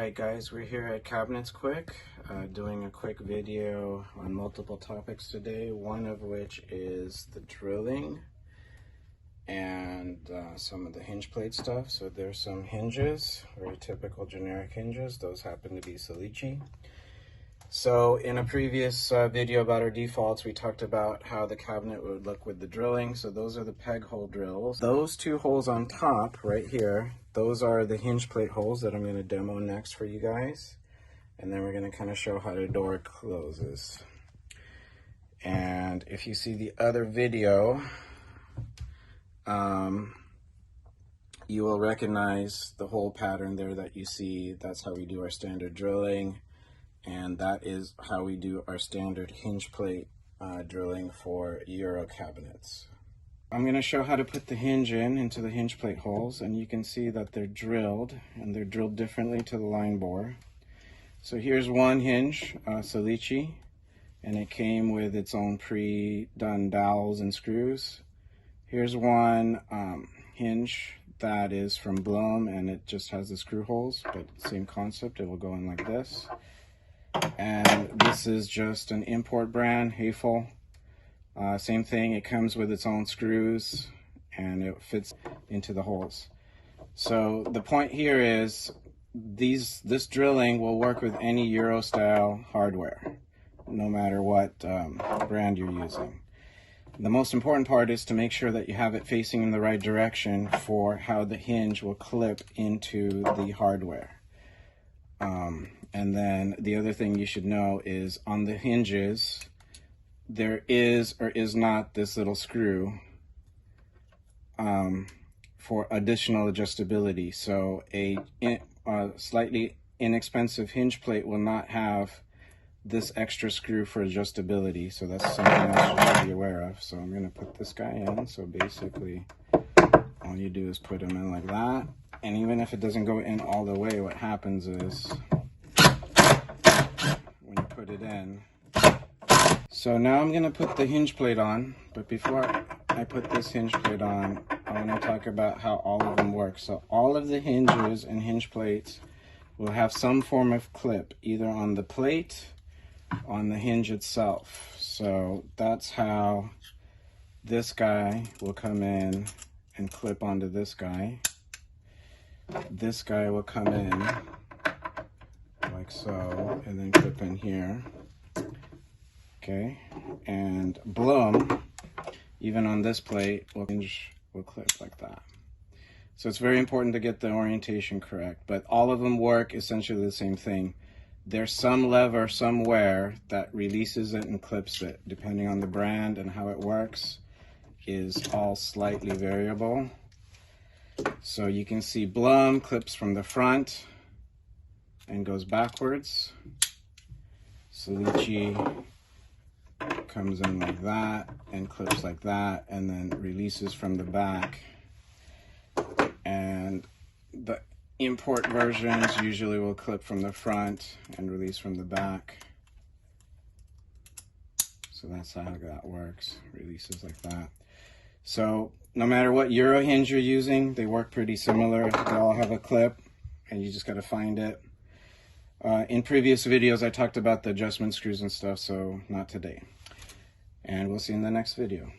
Alright guys, we're here at Cabinets Quick, doing a quick video on multiple topics today, one of which is the drilling and some of the hinge plate stuff. So there's some hinges, very typical generic hinges. Those happen to be Salici. So in a previous video about our defaults, we talked about how the cabinet would look with the drilling. So those are the peg hole drills. Those two holes on top right here, those are the hinge plate holes that I'm going to demo next for you guys. And then we're going to kind of show how the door closes. And if you see the other video, you will recognize the hole pattern there that you see. That's how we do our standard drilling. And that is how we do our standard hinge plate drilling for EuroCabinets. I'm going to show how to put the hinge into the hinge plate holes, and you can see that they're drilled, and they're drilled differently to the line bore. So here's one hinge, Salici, and it came with its own pre-done dowels and screws. Here's one hinge that is from Bloom, and it just has the screw holes, but same concept, it will go in like this. And this is just an import brand, Hayful. Same thing, it comes with its own screws and it fits into the holes. So the point here is this drilling will work with any Euro style hardware, no matter what brand you're using. The most important part is to make sure that you have it facing in the right direction for how the hinge will clip into the hardware. And then the other thing you should know is on the hinges, there is or is not this little screw for additional adjustability. So a slightly inexpensive hinge plate will not have this extra screw for adjustability. So that's something else you should be aware of. So I'm going to put this guy in. So basically, all you do is put them in like that. And even if it doesn't go in all the way, what happens is when you put it in. So now I'm going to put the hinge plate on, but before I put this hinge plate on, I want to talk about how all of them work. So all of the hinges and hinge plates will have some form of clip, either on the plate, on the hinge itself. So that's how this guy will come in and clip onto this guy. This guy will come in like so, and then clip in here. Okay, and Bloom, even on this plate, will clip like that. So it's very important to get the orientation correct, but all of them work essentially the same thing. There's some lever somewhere that releases it and clips it, depending on the brand and how it works, is all slightly variable. So you can see Bloom clips from the front and goes backwards. Salici comes in like that and clips like that and then releases from the back. And the import versions usually will clip from the front and release from the back. So that's how that works, releases like that. So no matter what Euro hinge you're using, they work pretty similar. They all have a clip and you just got to find it. In previous videos, I talked about the adjustment screws and stuff, so not today. And we'll see you in the next video.